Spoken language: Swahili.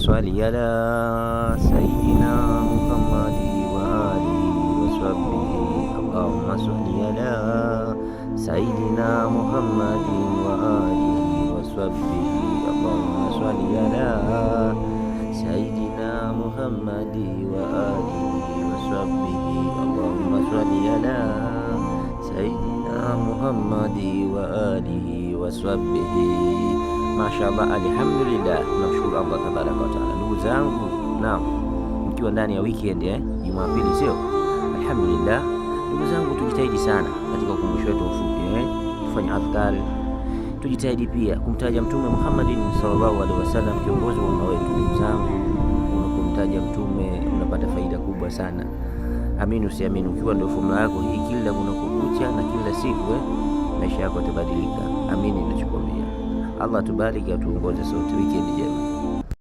salli ala sayyidina Muhammadi wa alihi wa sahbihi. Allahumma salli ala sayyidina Muhammadi wa alihi wa sahbihi. Allahumma salli ala sayyidina Muhammadi wa alihi wa sahbihi. Allahumma salli ala sayyidina Muhammadi wa alihi wa sahbihi. Mashaallah, alhamdulillah, tunamshukuru Allah tabaraka wa taala. Ndugu zangu, naam, mkiwa ndani ya weekend Jumapili, sio? Alhamdulillah, ndugu zangu, tujitahidi sana katika ukumbusho wetu mfupi, tufanye adhkari, tujitahidi pia kumtaja Mtume Muhammadin sallallahu alaihi wasallam, kiongozi wa umma wetu. Ndugu zangu, unapomtaja Mtume unapata faida kubwa sana. Amini usiamini, ukiwa ndio fomula yako hii, kila unapokucha na kila siku maisha yako yatabadilika. Amini ninachokwambia. Allah tubariki, atuongoze sote. Weekend njema.